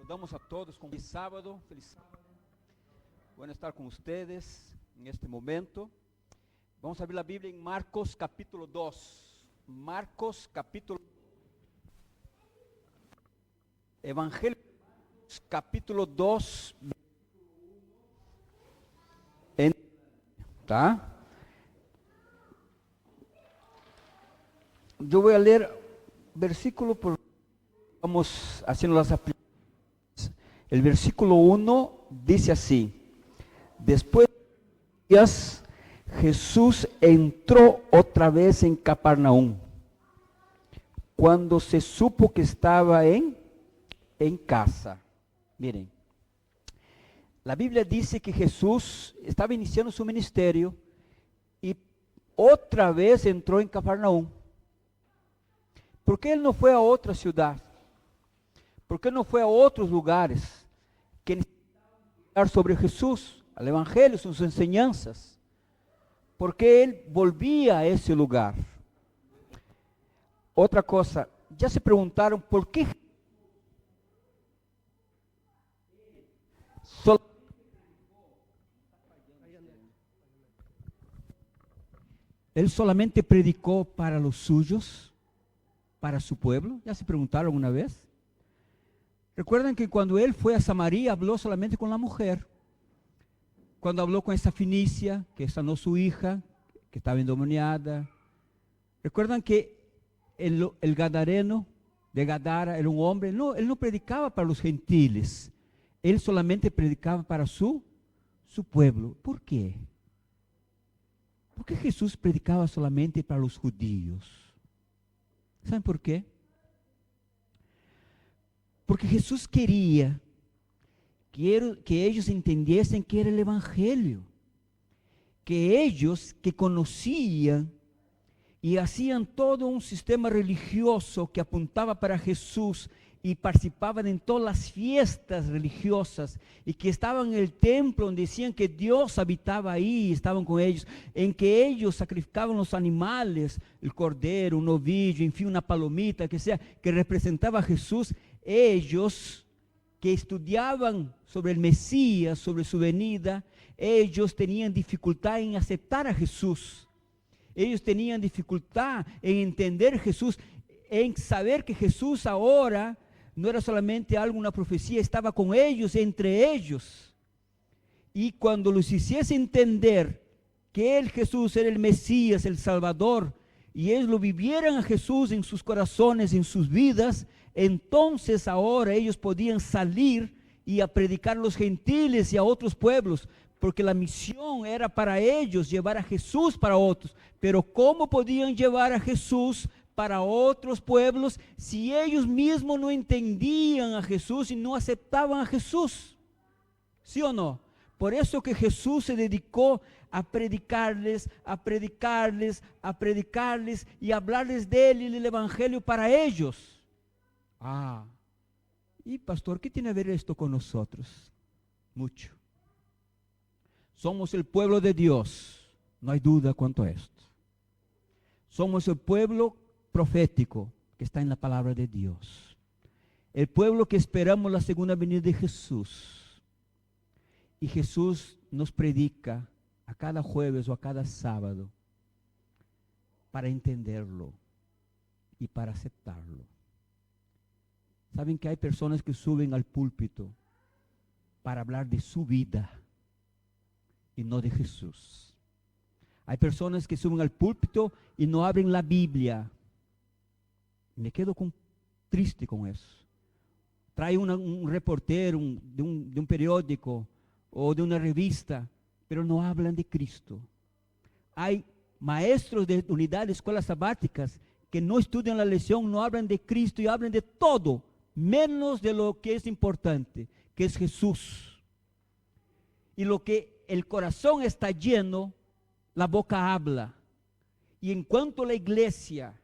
Saludamos a todos con feliz sábado. Bueno estar con ustedes en este momento. Vamos a abrir la Biblia en Marcos capítulo 2. Marcos capítulo Evangelio capítulo 2. ¿Tá? Yo voy a leer versículo por vamos haciendo las aplicaciones. El versículo 1 dice así: después de días, Jesús entró otra vez en Capernaum. Cuando se supo que estaba en casa. Miren, la Biblia dice que Jesús estaba iniciando su ministerio y otra vez entró en Capernaum. ¿Por qué él no fue a otra ciudad? ¿Por qué no fue a otros lugares que necesitaban hablar sobre Jesús, al Evangelio, sus enseñanzas? ¿Por qué él volvía a ese lugar? Otra cosa, ya se preguntaron por qué él solamente predicó para los suyos, para su pueblo. ¿Ya se preguntaron una vez? Recuerden que cuando él fue a Samaria, habló solamente con la mujer. Cuando habló con esa fenicia, que sanó su hija, que estaba endemoniada. Recuerdan que el gadareno de Gadara era un hombre. No, él no predicaba para los gentiles. Él solamente predicaba para su pueblo. ¿Por qué? ¿Por qué Jesús predicaba solamente para los judíos? ¿Saben por qué? Porque Jesús quería que ellos entendiesen que era el Evangelio, que ellos que conocían y hacían todo un sistema religioso que apuntaba para Jesús y participaban en todas las fiestas religiosas y que estaban en el templo donde decían que Dios habitaba ahí, estaban con ellos, en que ellos sacrificaban los animales, el cordero, un novillo, en fin, una palomita, que sea, que representaba a Jesús. Ellos que estudiaban sobre el Mesías, sobre su venida, ellos tenían dificultad en aceptar a Jesús. Ellos tenían dificultad en entender a Jesús, en saber que Jesús ahora no era solamente algo, una profecía, estaba con ellos, entre ellos. Y cuando los hiciese entender que el Jesús era el Mesías, el Salvador, y ellos lo vivieran a Jesús en sus corazones, en sus vidas, entonces ahora ellos podían salir y a predicar a los gentiles y a otros pueblos, porque la misión era para ellos llevar a Jesús para otros. Pero ¿cómo podían llevar a Jesús para otros pueblos si ellos mismos no entendían a Jesús y no aceptaban a Jesús? ¿Sí o no? Por eso que Jesús se dedicó a predicarles y hablarles de él y del Evangelio para ellos. Y pastor, ¿qué tiene que ver esto con nosotros? Mucho. Somos el pueblo de Dios, no hay duda cuanto a esto. Somos el pueblo profético que está en la palabra de Dios. El pueblo que esperamos la segunda venida de Jesús. Y Jesús nos predica a cada jueves o a cada sábado para entenderlo y para aceptarlo. Saben que hay personas que suben al púlpito para hablar de su vida y no de Jesús. Hay personas que suben al púlpito y no abren la Biblia. Me quedo triste con eso. Trae un reportero de un periódico o de una revista, pero no hablan de Cristo. Hay maestros de unidad de escuelas sabáticas que no estudian la lección, no hablan de Cristo y hablan de todo, menos de lo que es importante, que es Jesús. Y lo que el corazón está lleno, la boca habla. Y en cuanto la iglesia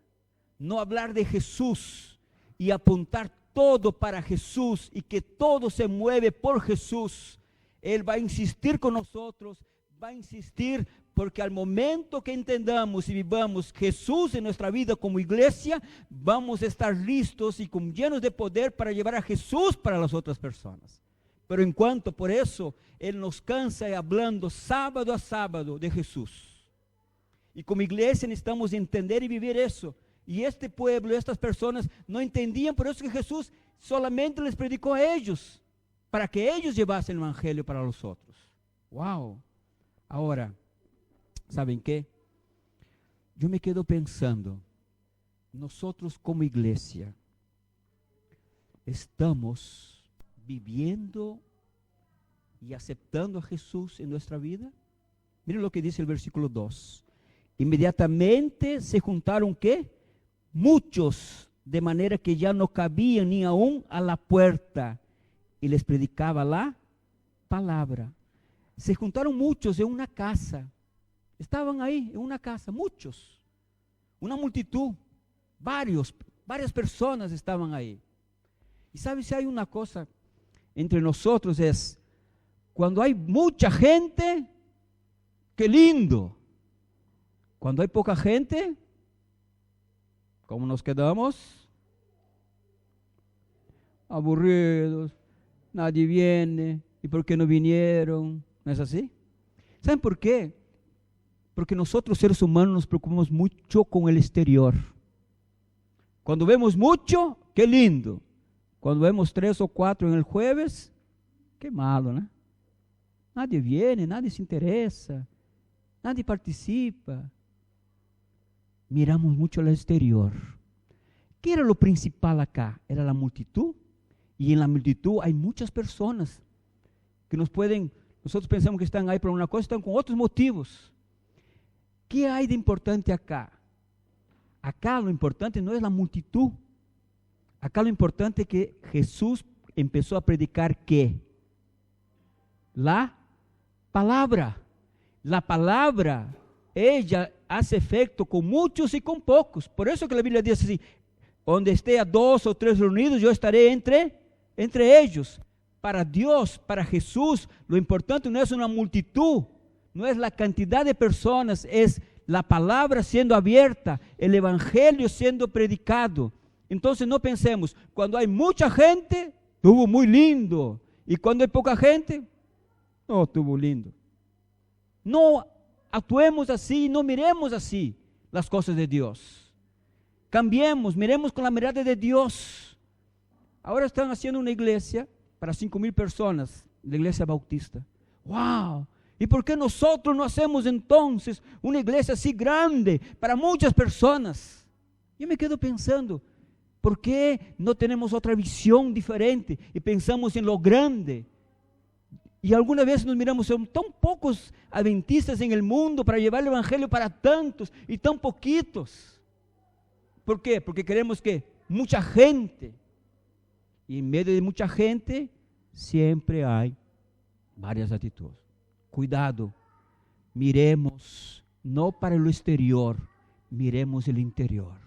no hablar de Jesús y apuntar todo para Jesús y que todo se mueve por Jesús, Él va a insistir con nosotros, va a insistir Porque al momento que entendamos y vivamos Jesús en nuestra vida como iglesia, vamos a estar listos y llenos de poder para llevar a Jesús para las otras personas. Pero en cuanto por eso, Él nos cansa hablando sábado a sábado de Jesús. Y como iglesia necesitamos entender y vivir eso. Y este pueblo, estas personas no entendían, por eso que Jesús solamente les predicó a ellos, para que ellos llevasen el evangelio para los otros. ¡Wow! Ahora, ¿saben qué? Yo me quedo pensando, nosotros como iglesia, ¿estamos viviendo y aceptando a Jesús en nuestra vida? Miren lo que dice el versículo 2. Inmediatamente se juntaron, ¿qué? Muchos, de manera que ya no cabían ni aún a la puerta, y les predicaba la palabra. Se juntaron muchos en una casa. Estaban ahí en una casa, muchos, una multitud, varias personas estaban ahí. Y sabes, si hay una cosa entre nosotros es, cuando hay mucha gente, qué lindo. Cuando hay poca gente, ¿cómo nos quedamos? Aburridos, nadie viene, ¿y por qué no vinieron? ¿No es así? ¿Saben por qué? Porque nosotros seres humanos nos preocupamos mucho con el exterior. Cuando vemos mucho, qué lindo. Cuando vemos 3 o 4 en el jueves, qué malo, ¿no? Nadie viene, nadie se interesa, nadie participa. Miramos mucho al exterior. ¿Qué era lo principal acá? Era la multitud. Y en la multitud hay muchas personas que nosotros pensamos que están ahí por una cosa, están con otros motivos. ¿Qué hay de importante acá? Acá lo importante no es la multitud. Acá lo importante es que Jesús empezó a predicar ¿qué? La palabra. La palabra, ella hace efecto con muchos y con pocos. Por eso que la Biblia dice así, donde esté a 2 o 3 reunidos, yo estaré entre ellos. Para Dios, para Jesús, lo importante no es una multitud, no es la cantidad de personas, es la palabra siendo abierta, el evangelio siendo predicado. Entonces no pensemos, cuando hay mucha gente, estuvo muy lindo, y cuando hay poca gente, no estuvo lindo. No actuemos así, no miremos así las cosas de Dios. Cambiemos, miremos con la mirada de Dios. Ahora están haciendo una iglesia para 5,000 personas, la iglesia bautista. ¡Wow! ¿Y por qué nosotros no hacemos entonces una iglesia así grande para muchas personas? Yo me quedo pensando, ¿por qué no tenemos otra visión diferente y pensamos en lo grande? Y alguna vez nos miramos, son tan pocos adventistas en el mundo para llevar el evangelio para tantos y tan poquitos. ¿Por qué? Porque queremos que mucha gente, y en medio de mucha gente siempre hay varias actitudes. Cuidado, miremos no para lo exterior, miremos el interior.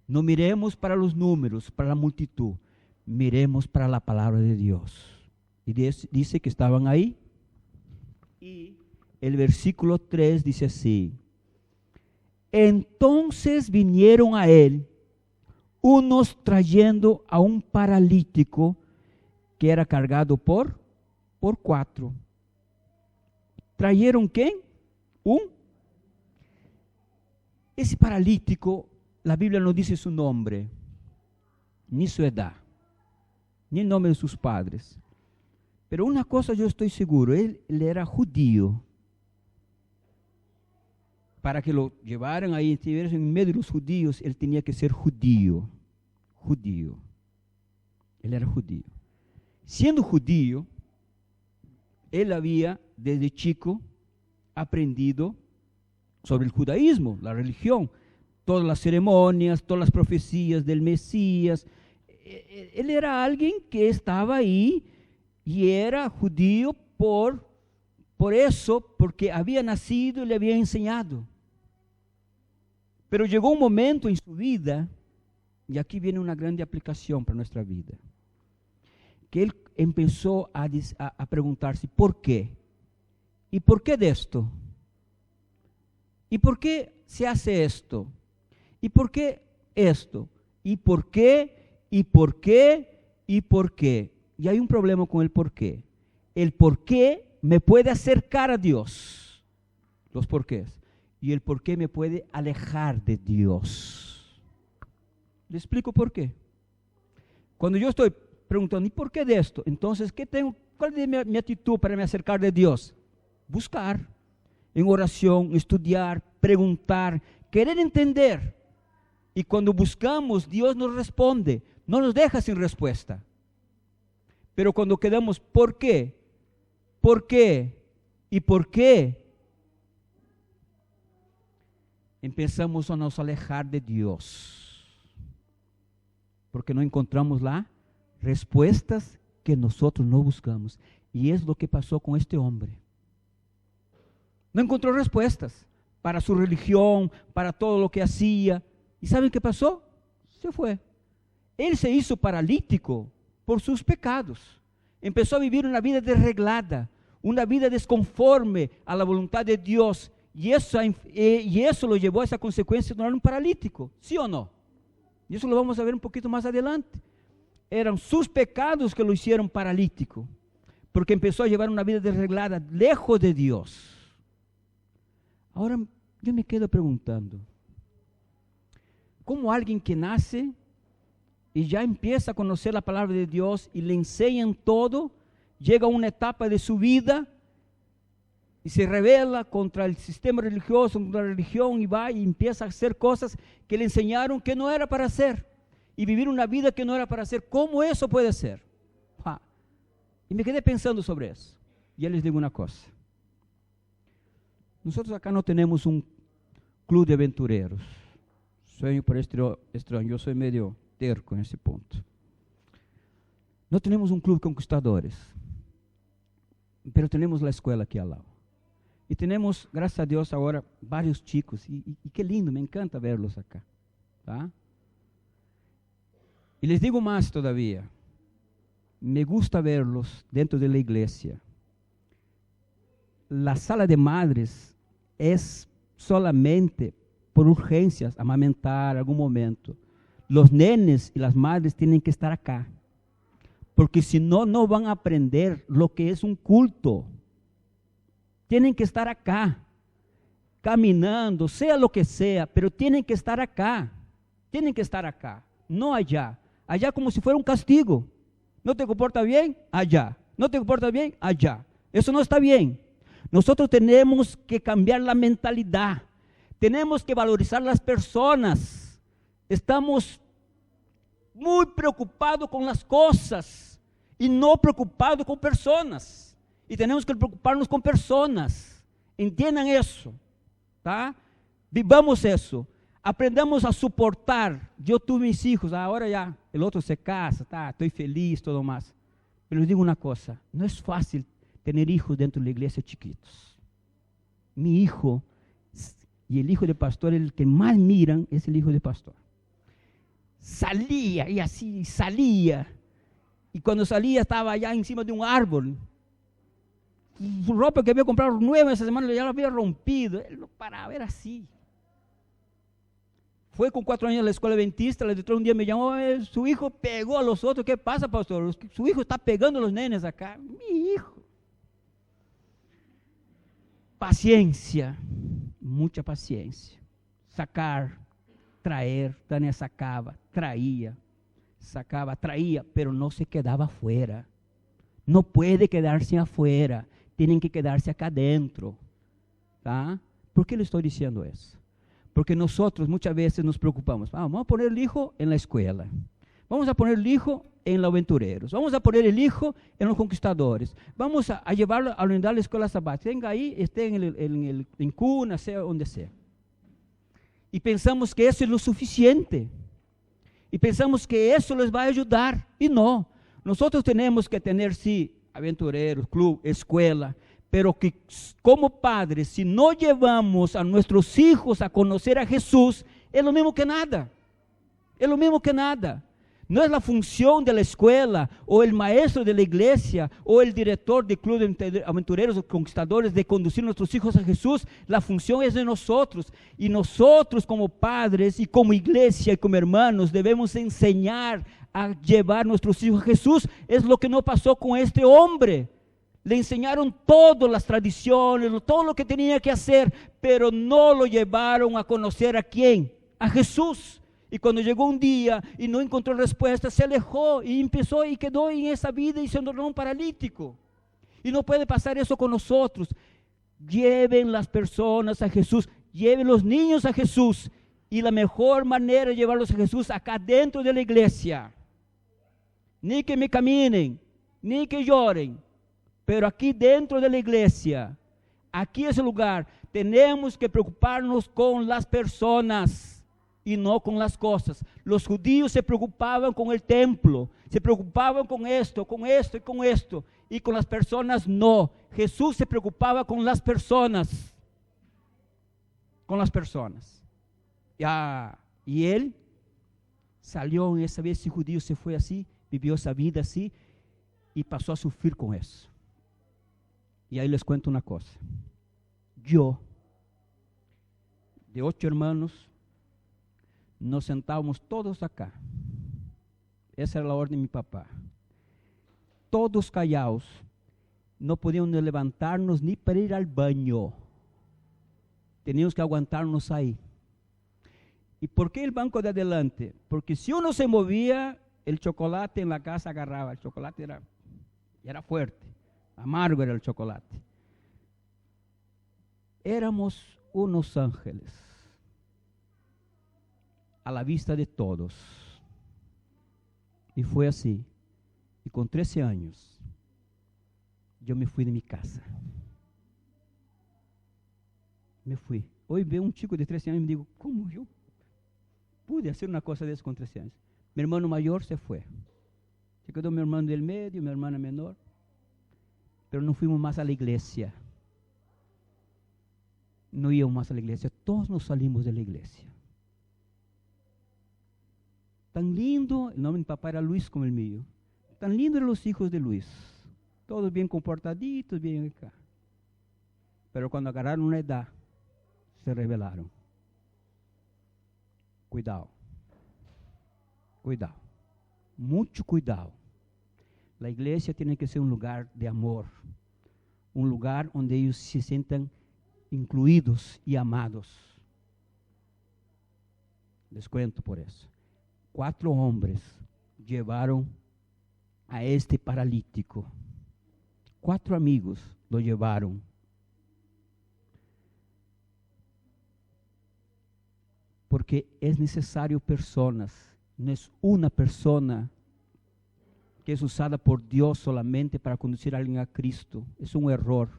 No miremos para los números, para la multitud, miremos para la palabra de Dios. Y dice que estaban ahí. Y el versículo 3 dice así: entonces vinieron a él unos trayendo a un paralítico que era cargado por 4. ¿Trajeron quién? Ese paralítico, la Biblia no dice su nombre, ni su edad, ni el nombre de sus padres. Pero una cosa yo estoy seguro, él era judío. Para que lo llevaran ahí, estuviera en medio de los judíos, él tenía que ser judío. Él era judío. Siendo judío, él había desde chico aprendido sobre el judaísmo, la religión, todas las ceremonias, todas las profecías del Mesías. Él era alguien que estaba ahí y era judío por eso, porque había nacido y le había enseñado. Pero llegó un momento en su vida, y aquí viene una grande aplicación para nuestra vida, que él empezó a preguntarse, ¿por qué? ¿Y por qué de esto? ¿Y por qué se hace esto? ¿Y por qué esto? ¿Y por qué? ¿Y por qué? ¿Y por qué? Y hay un problema con el por qué. El por qué me puede acercar a Dios, los porqués, y el por qué me puede alejar de Dios. Le explico por qué. Cuando yo estoy preguntando, ¿y por qué de esto? Entonces, ¿cuál es mi actitud para me acercar de Dios? Buscar, en oración, estudiar, preguntar, querer entender. Y cuando buscamos, Dios nos responde, no nos deja sin respuesta. Pero cuando quedamos, ¿por qué? ¿Por qué? ¿Y por qué? Empezamos a nos alejar de Dios. Porque no encontramos las respuestas que nosotros no buscamos. Y es lo que pasó con este hombre. No encontró respuestas para su religión, para todo lo que hacía. ¿Y saben qué pasó? Se fue. Él se hizo paralítico por sus pecados. Empezó a vivir una vida desreglada, una vida desconforme a la voluntad de Dios. Y eso lo llevó a esa consecuencia de un paralítico. ¿Sí o no? Y eso lo vamos a ver un poquito más adelante. Eran sus pecados que lo hicieron paralítico, porque empezó a llevar una vida desreglada, lejos de Dios. Ahora yo me quedo preguntando, ¿cómo alguien que nace y ya empieza a conocer la palabra de Dios y le enseñan todo, llega a una etapa de su vida y se rebela contra el sistema religioso, contra la religión, y va y empieza a hacer cosas que le enseñaron que no era para hacer, y vivir una vida que no era para hacer? ¿Cómo eso puede ser? Y me quedé pensando sobre eso. Y ya les digo una cosa. Nosotros acá no tenemos un club de aventureros. Sueño por extraño, yo soy medio terco en ese punto. No tenemos un club de conquistadores, pero tenemos la escuela aquí al lado. Y tenemos, gracias a Dios, ahora varios chicos, y qué lindo, me encanta verlos acá. ¿Tá? Y les digo más todavía, me gusta verlos dentro de la iglesia. La sala de madres es solamente por urgencias, amamentar algún momento. Los nenes y las madres tienen que estar acá, porque si no, no van a aprender lo que es un culto. Tienen que estar acá, caminando, sea lo que sea, pero tienen que estar acá. Tienen que estar acá, no allá. Allá como si fuera un castigo. ¿No te comportas bien? Allá. ¿No te comportas bien? Allá. Eso no está bien. Nosotros tenemos que cambiar la mentalidad. Tenemos que valorizar las personas. Estamos muy preocupados con las cosas y no preocupados con personas. Y tenemos que preocuparnos con personas. Entiendan eso, ¿tá? Vivamos eso. Aprendamos a soportar. Yo tuve mis hijos, ahora ya el otro se casa, tá, estoy feliz, todo más. Pero les digo una cosa, no es fácil tener hijos dentro de la iglesia chiquitos. Mi hijo y el hijo de pastor, el que más miran es el hijo de pastor. Salía y así salía. Y cuando salía estaba allá encima de un árbol. Y su ropa que había comprado nueva esa semana ya la había rompido. Él no paraba, era así. Fue con 4 años a la escuela adventista, el director un día me llamó, su hijo pegó a los otros. ¿Qué pasa, pastor? Su hijo está pegando a los nenes acá. Mi hijo. Paciencia, mucha paciencia. Sacar, traer. Tania sacaba, traía, sacaba, traía, pero no se quedaba afuera. No puede quedarse afuera, tienen que quedarse acá adentro. ¿Tá? ¿Por qué le estoy diciendo eso? Porque nosotros muchas veces nos preocupamos. Vamos a poner el hijo en la escuela. Vamos a poner el hijo en los aventureros. Vamos a poner el hijo en los conquistadores. Vamos a llevarlo a la escuela sabática. Venga ahí, esté en cuna, sea donde sea. Y pensamos que eso es lo suficiente. Y pensamos que eso les va a ayudar. Y no. Nosotros tenemos que tener, sí, aventureros, club, escuela, pero que como padres, si no llevamos a nuestros hijos a conocer a Jesús, es lo mismo que nada. Es lo mismo que nada. No es la función de la escuela, o el maestro de la iglesia, o el director del club de aventureros o conquistadores de conducir a nuestros hijos a Jesús. La función es de nosotros. Y nosotros como padres y como iglesia y como hermanos debemos enseñar a llevar a nuestros hijos a Jesús. Es lo que no pasó con este hombre. Le enseñaron todas las tradiciones, todo lo que tenía que hacer, pero no lo llevaron a conocer a quién, a Jesús. Y cuando llegó un día y no encontró respuesta, se alejó y empezó y quedó en esa vida y se tornó un paralítico. Y no puede pasar eso con nosotros. Lleven las personas a Jesús, lleven los niños a Jesús. Y la mejor manera de llevarlos a Jesús acá dentro de la iglesia. Ni que me caminen, ni que lloren. Pero aquí dentro de la iglesia, aquí es el lugar, tenemos que preocuparnos con las personas y no con las cosas. Los judíos se preocupaban con el templo, se preocupaban con esto y con esto, y con las personas no. Jesús se preocupaba con las personas, y él salió en esa vida, ese judío se fue así, vivió esa vida así, y pasó a sufrir con eso. Y ahí les cuento una cosa. Yo, de 8 hermanos, nos sentábamos todos acá. Esa era la orden de mi papá. Todos callados. No podíamos levantarnos ni para ir al baño. Teníamos que aguantarnos ahí. ¿Y por qué el banco de adelante? Porque si uno se movía, el chocolate en la casa agarraba. El chocolate era fuerte. Amargo era el chocolate. Éramos unos ángeles a la vista de todos. Y fue así. Y con 13 años, yo me fui de mi casa. Me fui. Hoy veo un chico de 13 años y me digo, ¿cómo yo pude hacer una cosa de eso con 13 años? Mi hermano mayor se fue. Se quedó mi hermano del medio, mi hermana menor. Pero no fuimos más a la iglesia. No íbamos más a la iglesia. Todos nos salimos de la iglesia. Tan lindo, el nombre de mi papá era Luis como el mío. Tan lindo eran los hijos de Luis. Todos bien comportaditos, bien acá. Pero cuando agarraron una edad, se rebelaron. Cuidado. Cuidado. Mucho cuidado. La iglesia tiene que ser un lugar de amor, un lugar donde ellos se sientan incluidos y amados. Les cuento por eso. 4 hombres llevaron a este paralítico. 4 amigos lo llevaron. Porque es necesario personas, no es una persona que es usada por Dios solamente para conducir a alguien a Cristo. Es un error.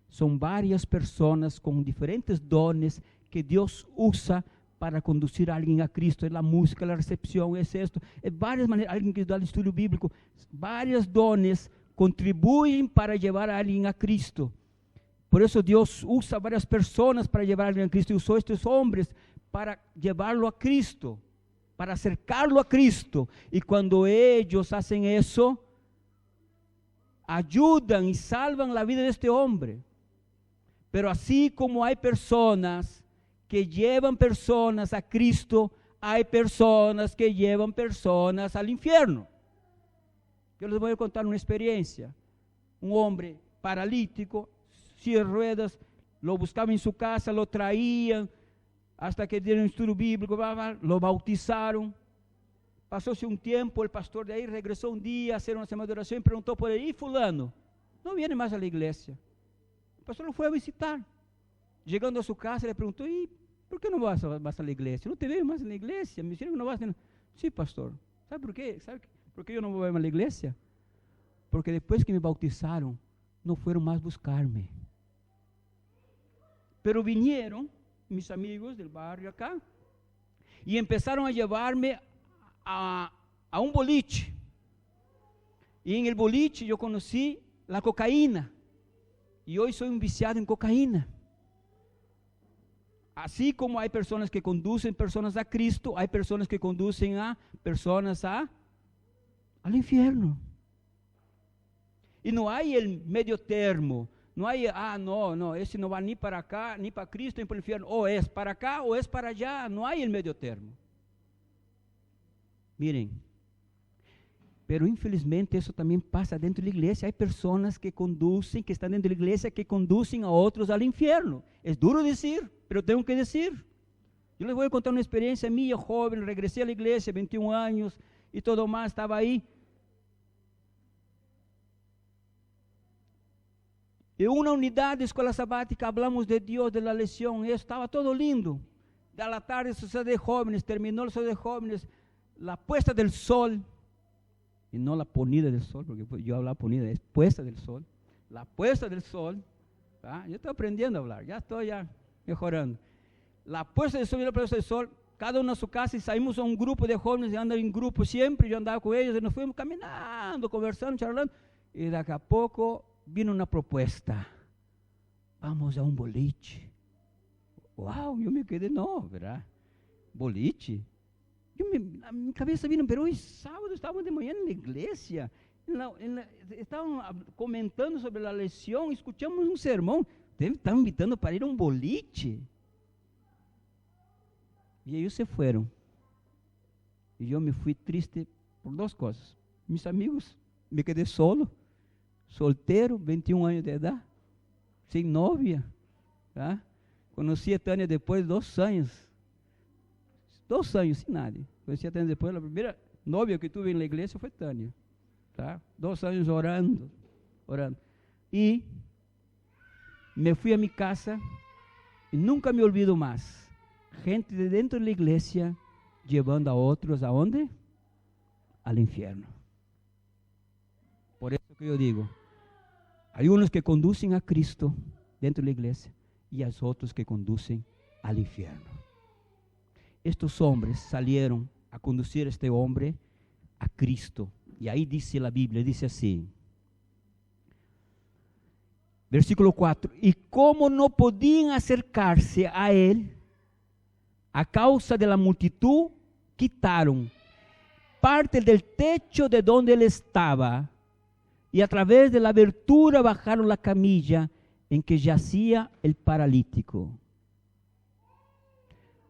Son varias personas con diferentes dones que Dios usa para conducir a alguien a Cristo. Es la música, la recepción, es esto. Es varias maneras, alguien que da el estudio bíblico. Varios dones contribuyen para llevar a alguien a Cristo. Por eso Dios usa varias personas para llevar a alguien a Cristo. Y usó estos hombres para llevarlo a Cristo, para acercarlo a Cristo. Y cuando ellos hacen eso, ayudan y salvan la vida de este hombre. Pero así como hay personas que llevan personas a Cristo, hay personas que llevan personas al infierno. Yo les voy a contar una experiencia. Un hombre paralítico, silla de ruedas, lo buscaban en su casa, lo traían, hasta que dieron un estudio bíblico, lo bautizaron. Pasóse un tiempo, el pastor de ahí regresó un día a hacer una semana de oración y preguntó por él, ¿y fulano? No viene más a la iglesia. El pastor lo fue a visitar. Llegando a su casa le preguntó, ¿y por qué no vas a la iglesia? No te veo más en la iglesia. Me dijeron que no vas. Sí, pastor. ¿Sabe por qué? ¿Sabe por qué yo no voy más a la iglesia? Porque después que me bautizaron, no fueron más buscarme. Pero vinieron mis amigos del barrio acá y empezaron a llevarme a un boliche. Y en el boliche yo conocí la cocaína. Y hoy soy un viciado en cocaína. Así como hay personas que conducen personas a Cristo, hay personas que conducen a personas al infierno. Y no hay el medio termo. No hay, no, ese no va ni para acá, ni para Cristo, ni para el infierno. O es para acá o es para allá. No hay el medio termo. Miren, pero infelizmente eso también pasa dentro de la iglesia. Hay personas que conducen, que están dentro de la iglesia, que conducen a otros al infierno. Es duro decir, pero tengo que decir. Yo les voy a contar una experiencia mía, joven, regresé a la iglesia, 21 años y todo más, estaba ahí. En una unidad de escuela sabática hablamos de Dios, de la lección, eso estaba todo lindo. A la tarde, sociedad de jóvenes, terminó la sociedad de jóvenes, la puesta del sol, y no la ponida del sol, porque yo hablaba ponida, es puesta del sol, la puesta del sol, ¿tá? Yo estoy aprendiendo a hablar, ya estoy mejorando. La puesta del sol y la puesta del sol, cada uno a su casa, y saímos a un grupo de jóvenes, y andan en grupo siempre, yo andaba con ellos, y nos fuimos caminando, conversando, charlando, y de acá a poco vino una propuesta, vamos a un boliche. Wow, yo me quedé, no, ¿verdad? Boliche. A mi cabeza vino, pero hoy sábado estábamos de manhã na igreja, estavam comentando sobre a lição, escutamos um sermão, estavam invitando para ir a um boliche. E aí se foram. E eu me fui triste por duas coisas. Mis amigos, me quedei solo, solteiro, 21 anos de idade, sem novia. Tá? Conheci a Tânia depois de 2 anos. 2 anos sem nada. Conheci a Tânia depois, a primeira novia que tive na igreja foi Tânia. Tá? 2 anos orando. E me fui a minha casa e nunca me olvido mais. Gente de dentro da igreja levando a outros aonde? Al infierno. Por isso que eu digo, há uns que conduzem a Cristo dentro da igreja e há outros que conduzem al infierno. Estes homens salieron a conducir a este homem a Cristo. E aí diz a Bíblia, diz assim, versículo 4, e como não podiam acercar-se a ele, a causa de la multitud, quitaram parte del techo de donde ele estava, e a través de la abertura bajaron la camilla en que yacía el paralítico.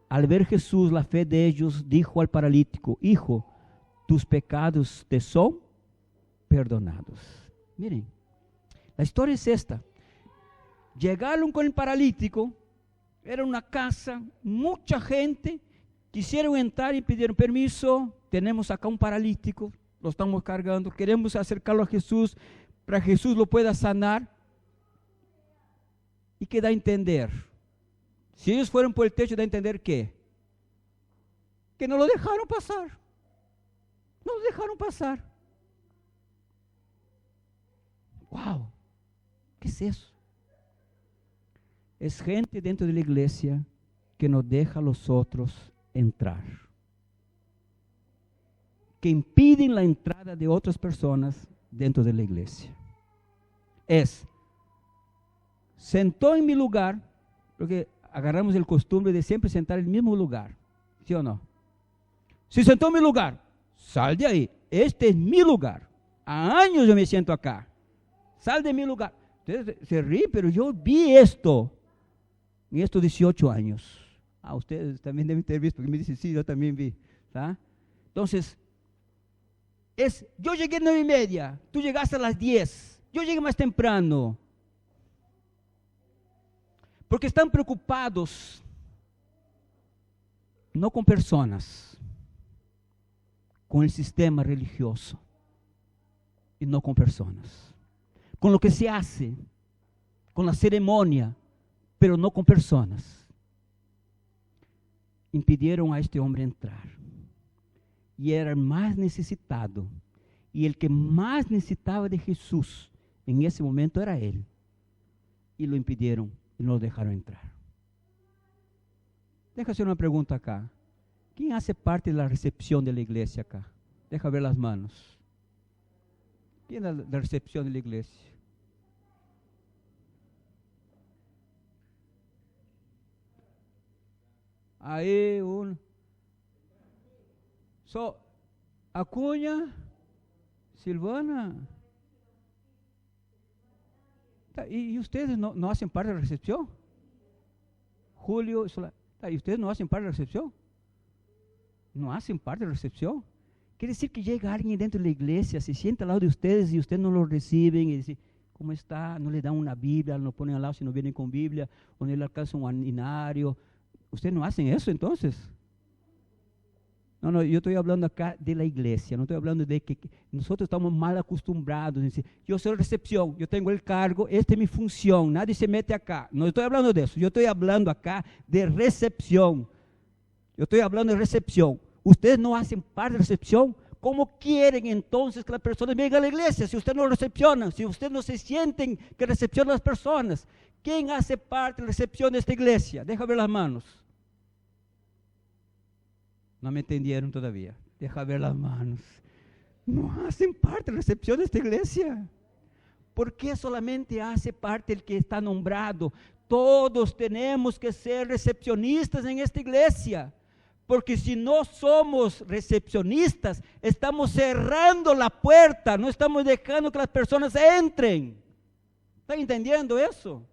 Al ver Jesús la fe de ellos, dijo al paralítico, hijo, tus pecados te son perdonados. Miren, la historia es esta. Llegaron con el paralítico, era una casa, mucha gente, quisieron entrar y pidieron permiso, tenemos acá un paralítico, lo estamos cargando, queremos acercarlo a Jesús, para que Jesús lo pueda sanar. ¿Y qué da a entender? Si ellos fueron por el techo, da a entender ¿qué? Que no lo dejaron pasar. No lo dejaron pasar. ¡Wow! ¿Qué es eso? Es gente dentro de la iglesia que no deja a los otros entrar. Que impiden la entrada de otras personas dentro de la iglesia. Sentó en mi lugar, porque agarramos el costumbre de siempre sentar en el mismo lugar, ¿sí o no? Si sentó en mi lugar, sal de ahí, este es mi lugar, há años yo me siento acá, sal de mi lugar. Ustedes se ríen, pero yo vi esto, en estos 18 años. Ustedes también deben ter visto, porque me dicen, sí, yo también vi, ¿tá? Entonces, yo llegué a 9:30, tú llegaste a las 10, yo llegué más temprano, porque están preocupados no con personas, con el sistema religioso, y no con personas, con lo que se hace, con la ceremonia, pero no con personas. Impidieron a este hombre entrar, y era el más necesitado, y el que más necesitaba de Jesús en ese momento era él, y lo impidieron y no lo dejaron entrar. Deja hacer una pregunta acá. ¿Quién hace parte de la recepción de la iglesia acá? Deja ver las manos. ¿Quién es la recepción de la iglesia? Aí, Acuña, Silvana. ¿Y ustedes no hacen parte de la recepción? Julio, ¿y ustedes no hacen parte de la recepción? No hacen parte de la recepción. Quiere decir que llega alguien dentro de la iglesia, se sienta al lado de ustedes y ustedes no lo reciben y dicen, ¿cómo está? No le dan una Biblia, no ponen al lado si no vienen con Biblia, o no le alcanza un aninario. ¿Ustedes no hacen eso entonces? No, yo estoy hablando acá de la iglesia, no estoy hablando de que nosotros estamos mal acostumbrados. En decir, yo soy recepción, yo tengo el cargo, esta es mi función, nadie se mete acá. No estoy hablando de eso, yo estoy hablando acá de recepción. Yo estoy hablando de recepción. Ustedes no hacen parte de recepción. ¿Cómo quieren entonces que las personas vengan a la iglesia si ustedes no recepcionan, si ustedes no se sienten que recepcionan a las personas? ¿Quién hace parte de la recepción de esta iglesia? Deja ver las manos. No me entendieron todavía. Deja ver las manos. No hacen parte de la recepción de esta iglesia. ¿Por qué solamente hace parte el que está nombrado? Todos tenemos que ser recepcionistas en esta iglesia. Porque si no somos recepcionistas, estamos cerrando la puerta, no estamos dejando que las personas entren. ¿Están entendiendo eso?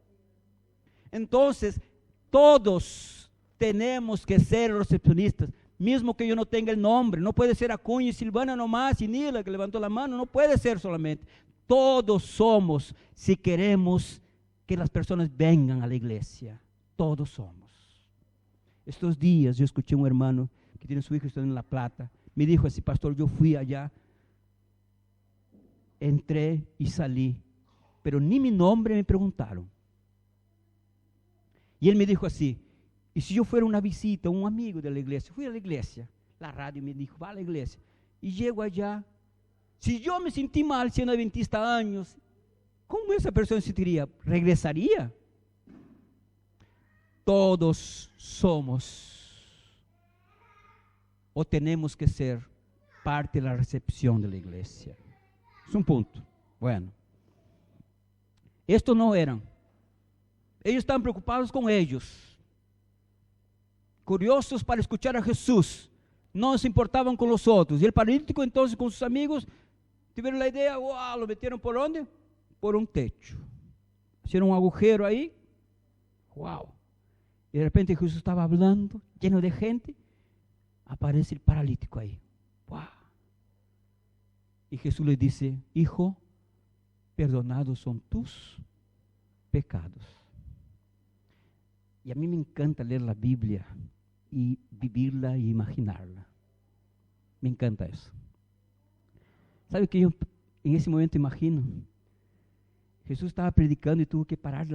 Entonces, todos tenemos que ser recepcionistas. Mismo que yo no tenga el nombre, no puede ser Acuña y Silvana nomás, y Nila que levantó la mano, no puede ser solamente. Todos somos, si queremos que las personas vengan a la iglesia, todos somos. Estos días yo escuché a un hermano que tiene su hijo estudiando en La Plata, me dijo así, pastor, yo fui allá, entré y salí, pero ni mi nombre me preguntaron. Y él me dijo así, y si yo fuera una visita, un amigo de la iglesia, fui a la iglesia, la radio me dijo, va a la iglesia, y llego allá, si yo me sentí mal siendo adventista años, ¿cómo esa persona se sentiría? ¿Regresaría? Todos somos, o tenemos que ser parte de la recepción de la iglesia. Es un punto. Bueno, estos no eran. Ellos estaban preocupados con ellos. Curiosos para escuchar a Jesús, no se importaban con los otros. Y el paralítico entonces con sus amigos tuvieron la idea, wow, lo metieron ¿por dónde? Por un techo. Hicieron un agujero ahí, wow. Y de repente Jesús estaba hablando, lleno de gente, aparece el paralítico ahí, wow. Y Jesús le dice, hijo, perdonados son tus pecados. Y a mí me encanta leer la Biblia y vivirla y imaginarla. Me encanta eso. ¿Sabe que yo en ese momento imagino? Jesús estaba predicando y tuvo que parar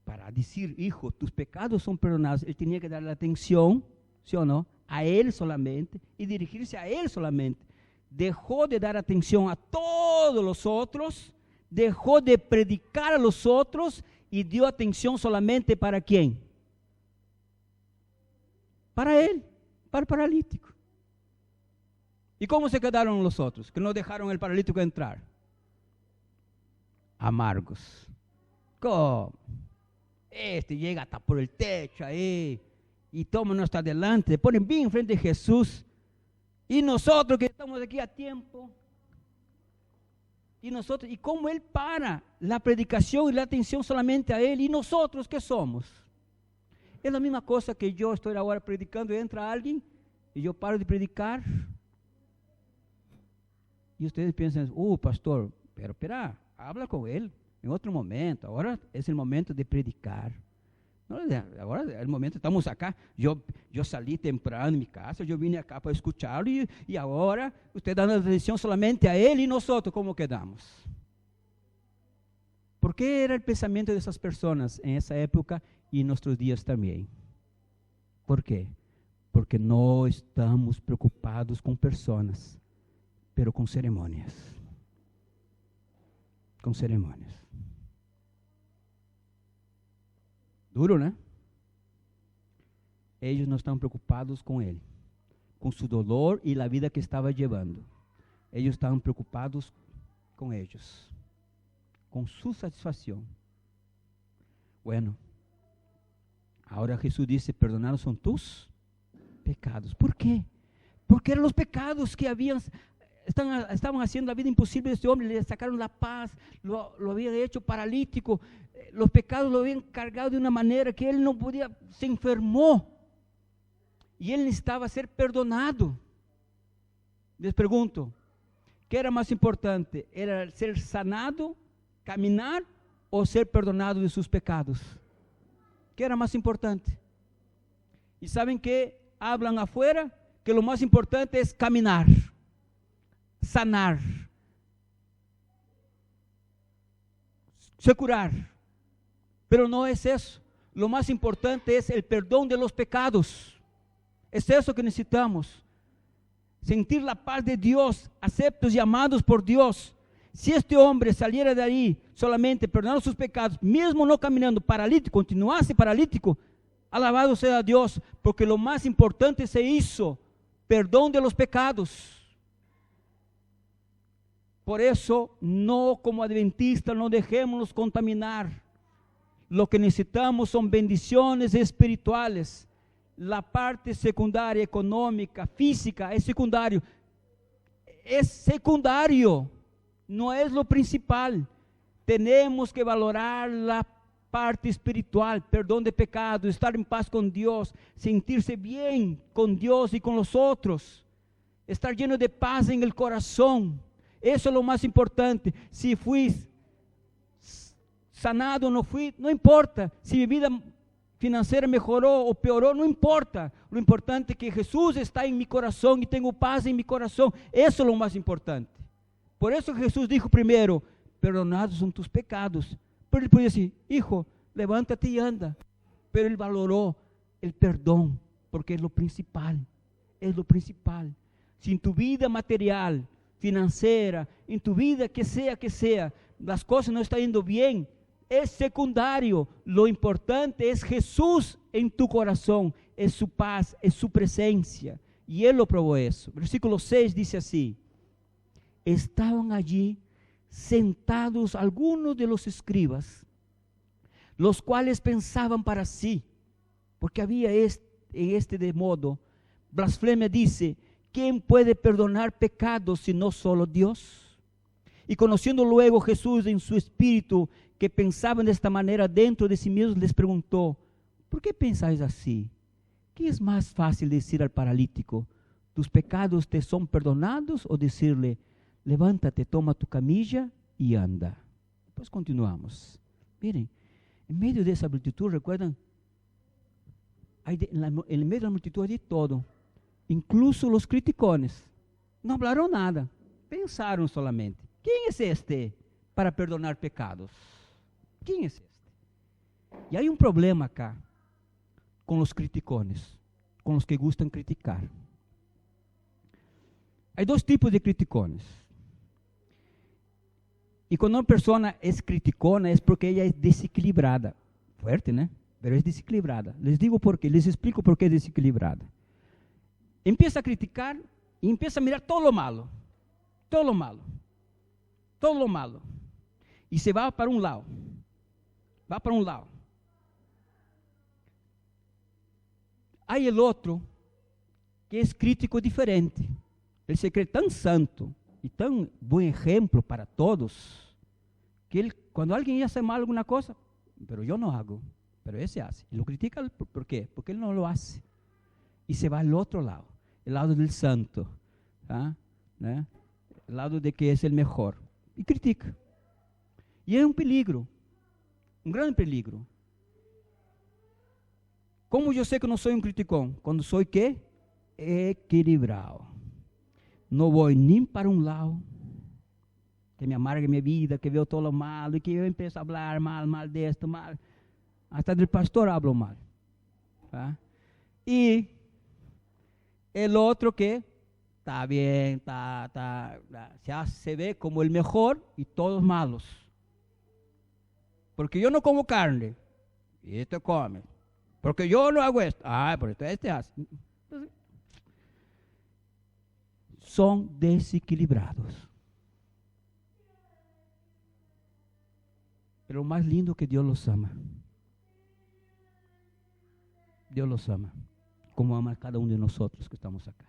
para decir, hijo, tus pecados son perdonados. Él tenía que darle atención, ¿sí o no? A él solamente y dirigirse a él solamente. Dejó de dar atención a todos los otros, dejó de predicar a los otros y dio atención solamente para ¿quién? Para él, para el paralítico. ¿Y cómo se quedaron los otros? Que no dejaron el paralítico entrar. Amargos. ¿Cómo? Este llega hasta por el techo ahí y toma nuestro adelante, se ponen bien frente a Jesús. Y nosotros que estamos aquí a tiempo. Y cómo Él para la predicación y la atención solamente a Él. ¿Y nosotros qué somos? Es la misma cosa que yo estoy ahora predicando y entra alguien y yo paro de predicar. Y ustedes piensan, pastor, pero espera, habla con él en otro momento. Ahora es el momento de predicar. No, ahora es el momento, estamos acá. Yo salí temprano en mi casa, yo vine acá para escucharlo y ahora usted dando atención solamente a él y nosotros, ¿cómo quedamos? ¿Por qué era el pensamiento de esas personas en esa época y en nuestros días también? ¿Por qué? Porque no estamos preocupados con personas, pero con ceremonias. Con ceremonias. Duro, ¿no? Ellos no estaban preocupados con él, con su dolor y la vida que estaba llevando. Ellos estaban preocupados con ellos, con su satisfacción. Bueno, ahora Jesús dice, perdonados son tus pecados. ¿Por qué? Porque eran los pecados que estaban haciendo la vida imposible de este hombre, le sacaron la paz, lo habían hecho paralítico, los pecados lo habían cargado de una manera que él no podía, se enfermó y él necesitaba ser perdonado. Les pregunto, ¿qué era más importante? ¿Era ser sanado, caminar o ser perdonado de sus pecados? ¿Qué era más importante? ¿Y saben qué hablan afuera? Que lo más importante es caminar, sanar, se curar, pero no es eso. Lo más importante es el perdón de los pecados. Es eso que necesitamos, sentir la paz de Dios, aceptos y amados por Dios. Si este hombre saliera de ahí solamente perdonando sus pecados, mismo no caminando, paralítico, continuase paralítico, alabado sea Dios, porque lo más importante se hizo, perdón de los pecados. Por eso, no como adventistas, no dejémonos contaminar. Lo que necesitamos son bendiciones espirituales. La parte secundaria, económica, física, es secundario. Es secundario, no es lo principal. Tenemos que valorar la parte espiritual, perdón de pecado, estar en paz con Dios, sentirse bien con Dios y con los otros, estar lleno de paz en el corazón. Eso es lo más importante. Si fui sanado o no fui, no importa. Si mi vida financiera mejoró o peoró, no importa. Lo importante es que Jesús está en mi corazón y tengo paz en mi corazón. Eso es lo más importante. Por eso Jesús dijo primero, perdonados son tus pecados. Pero él podía decir, hijo, levántate y anda. Pero él valoró el perdón, porque es lo principal. Es lo principal. Si en tu vida material, financiera, en tu vida que sea, las cosas no están yendo bien, es secundario. Lo importante es Jesús en tu corazón, es su paz, es su presencia. Y él lo probó eso. Versículo 6 dice así: estaban allí sentados algunos de los escribas, los cuales pensaban para sí, porque había de modo, blasfemia dice, ¿quién puede perdonar pecados sino solo Dios? Y conociendo luego Jesús en su espíritu que pensaban de esta manera dentro de sí mismos, les preguntó, ¿por qué pensáis así? ¿Qué es más fácil decir al paralítico, tus pecados te son perdonados, o decirle, levántate, toma tu camilla y anda? Pues continuamos. Miren, en medio de esa multitud, ¿recuerdan? En medio de la multitud hay de todo. Incluso los criticones no hablaron nada, pensaron solamente, ¿quién es este para perdonar pecados? ¿Quién es este? Y hay un problema acá con los criticones, con los que gustan criticar. Hay dos tipos de criticones. Y cuando una persona es criticona es porque ella es desequilibrada. Fuerte, ¿no? Pero es desequilibrada. Les digo por qué, les explico por qué es desequilibrada. Empieza a criticar y empieza a mirar todo lo malo. Todo lo malo. Todo lo malo. Y se va para un lado. Va para un lado. Hay el otro que es crítico diferente. Él se cree tan santo y tan buen ejemplo para todos, que él, cuando alguien hace mal alguna cosa, pero yo no hago, pero ese hace. Y lo critica, ¿por qué? Porque él no lo hace. Y se va al otro lado, el lado del santo, ¿ah? ¿Eh? El lado de que es el mejor. Y critica. Y es un peligro, un gran peligro. ¿Cómo yo sé que no soy un criticón? Cuando soy, ¿qué? Equilibrado. No voy ni para un lado, que me amarga minha vida, que veo todo lo malo, y que eu empiezo a hablar mal de esto, mal. Hasta del pastor hablo mal. ¿Ah? Y el otro que está bien, se ve como el mejor y todos malos. Porque yo no como carne, y este come. Porque yo no hago esto, por esto este hace. Entonces, son desequilibrados. Pero lo más lindo es que Dios los ama. Dios los ama. como ama a cada uno de nosotros que estamos acá.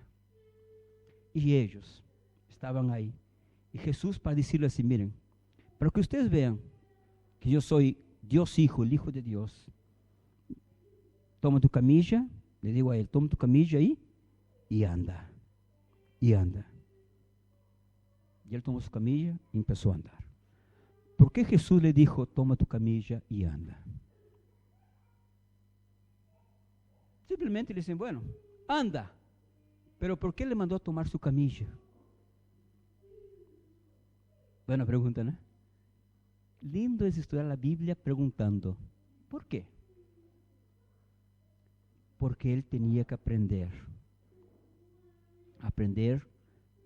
Y ellos estaban ahí. Y Jesús, para decirles así, miren, para que ustedes vean que yo soy Dios Hijo, el Hijo de Dios, toma tu camilla, le digo a él, toma tu camilla y anda. Y anda. Y él tomó su camilla y empezó a andar. ¿Por qué Jesús le dijo, toma tu camilla y anda? Simplemente le dicen, bueno, anda. Pero ¿por qué le mandó a tomar su camilla? Buena pregunta, ¿no? Lindo es estudiar la Biblia preguntando, ¿por qué? Porque él tenía que aprender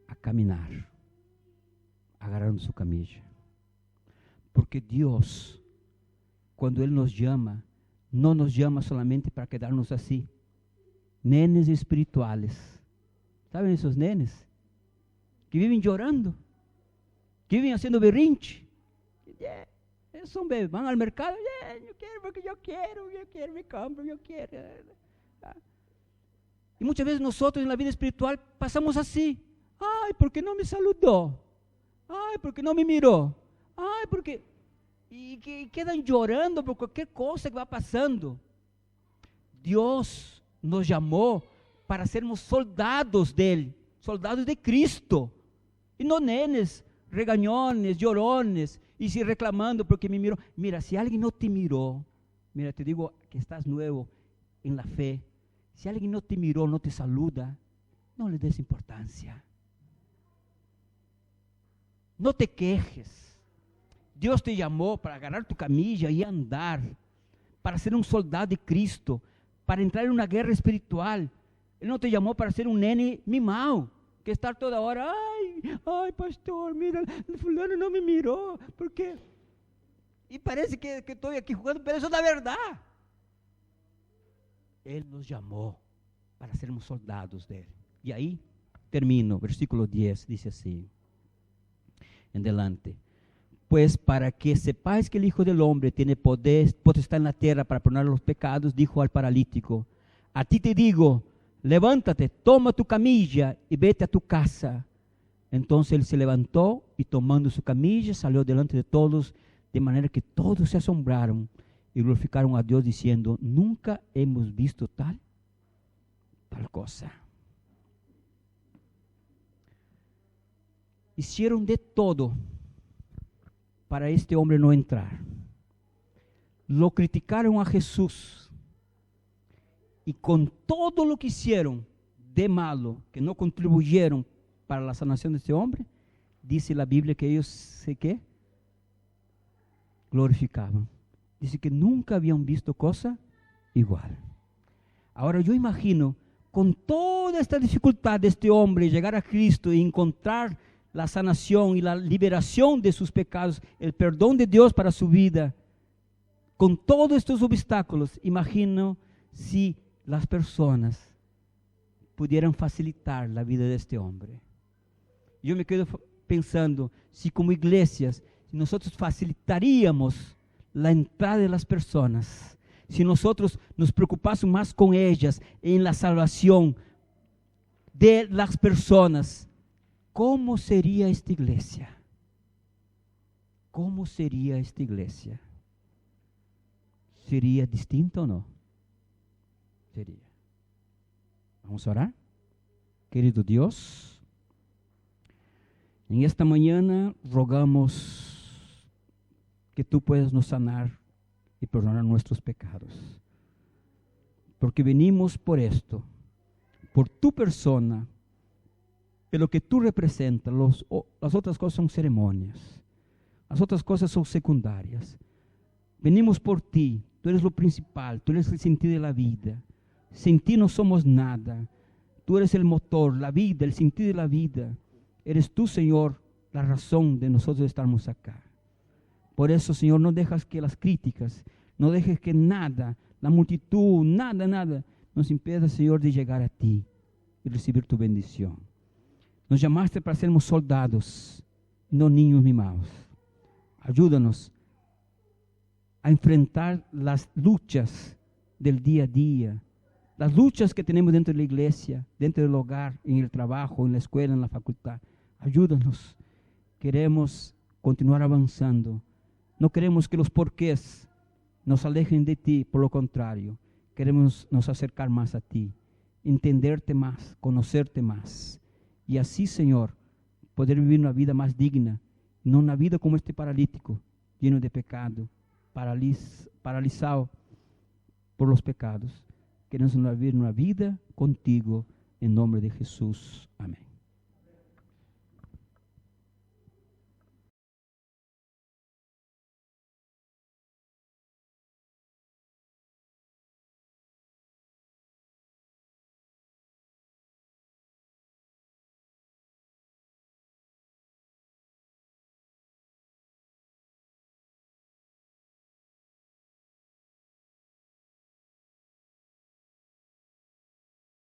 a caminar, agarrando su camilla. Porque Dios, cuando Él nos llama, no nos llama solamente para quedarnos así, nenes espirituales. ¿Saben esos nenes? Que viven llorando, que viven haciendo berrinche. Son bebés, van al mercado, yo quiero porque yo quiero, me compro, yo quiero. Y muchas veces nosotros en la vida espiritual pasamos así. Ay, ¿por qué no me saludó? Ay, ¿por qué no me miró? Ay, porque... Y quedan llorando por cualquier cosa que va pasando. Dios nos llamó para sermos soldados de Él, soldados de Cristo. Y no nenes, regañones, llorones, y si reclamando porque me miró. Mira, si alguien no te miró, mira, te digo que estás nuevo en la fe. Si alguien no te miró, no te saluda, no le des importancia. No te quejes. Dios te llamó para agarrar tu camilla y andar, para ser un soldado de Cristo, para entrar en una guerra espiritual. Él no te llamó para ser un nene mimado, que estar toda hora, ay pastor, mira, el fulano no me miró, ¿por qué? Y parece que estoy aquí jugando, pero eso es la verdad. Él nos llamó para sermos soldados de Él. Y ahí termino, versículo 10, dice así, en delante. Pues para que sepáis que el Hijo del Hombre tiene potestad en la tierra para perdonar los pecados, dijo al paralítico, a ti te digo, levántate, toma tu camilla y vete a tu casa. Entonces él se levantó y tomando su camilla salió delante de todos, de manera que todos se asombraron y glorificaron a Dios diciendo, nunca hemos visto tal cosa. Hicieron de todo para este hombre no entrar. Lo criticaron a Jesús y con todo lo que hicieron de malo, que no contribuyeron para la sanación de este hombre, dice la Biblia que ellos ¿qué? Glorificaban. Dice que nunca habían visto cosa igual. Ahora yo imagino, con toda esta dificultad de este hombre llegar a Cristo y encontrar la sanación y la liberación de sus pecados, el perdón de Dios para su vida, con todos estos obstáculos, imagino si las personas pudieran facilitar la vida de este hombre. Yo me quedo pensando, si como iglesias, si nosotros facilitaríamos la entrada de las personas, si nosotros nos preocupásemos más con ellas en la salvación de las personas, ¿cómo sería esta iglesia? ¿Cómo sería esta iglesia? ¿Sería distinta o no? Sería. Vamos a orar. Querido Dios, en esta mañana rogamos que tú puedas nos sanar y perdonar nuestros pecados. Porque venimos por esto, por tu persona, de lo que tú representas. Las otras cosas son ceremonias, las otras cosas son secundarias. Venimos por ti, tú eres lo principal, tú eres el sentido de la vida. Sin ti no somos nada, tú eres el motor, la vida, el sentido de la vida. Eres tú, Señor, la razón de nosotros estarmos acá. Por eso, Señor, no dejas que las críticas, no dejes que nada, la multitud, nada, nos impida, Señor, de llegar a ti y recibir tu bendición. Nos llamaste para sermos soldados, no niños mimados. Ayúdanos a enfrentar las luchas del día a día, las luchas que tenemos dentro de la iglesia, dentro del hogar, en el trabajo, en la escuela, en la facultad. Ayúdanos. Queremos continuar avanzando. No queremos que los porqués nos alejen de ti, por lo contrario, queremos nos acercar más a ti, entenderte más, conocerte más. Y así, Señor, poder vivir una vida más digna, no una vida como este paralítico, lleno de pecado, paralizado por los pecados. Queremos vivir una vida contigo, en nombre de Jesús. Amén.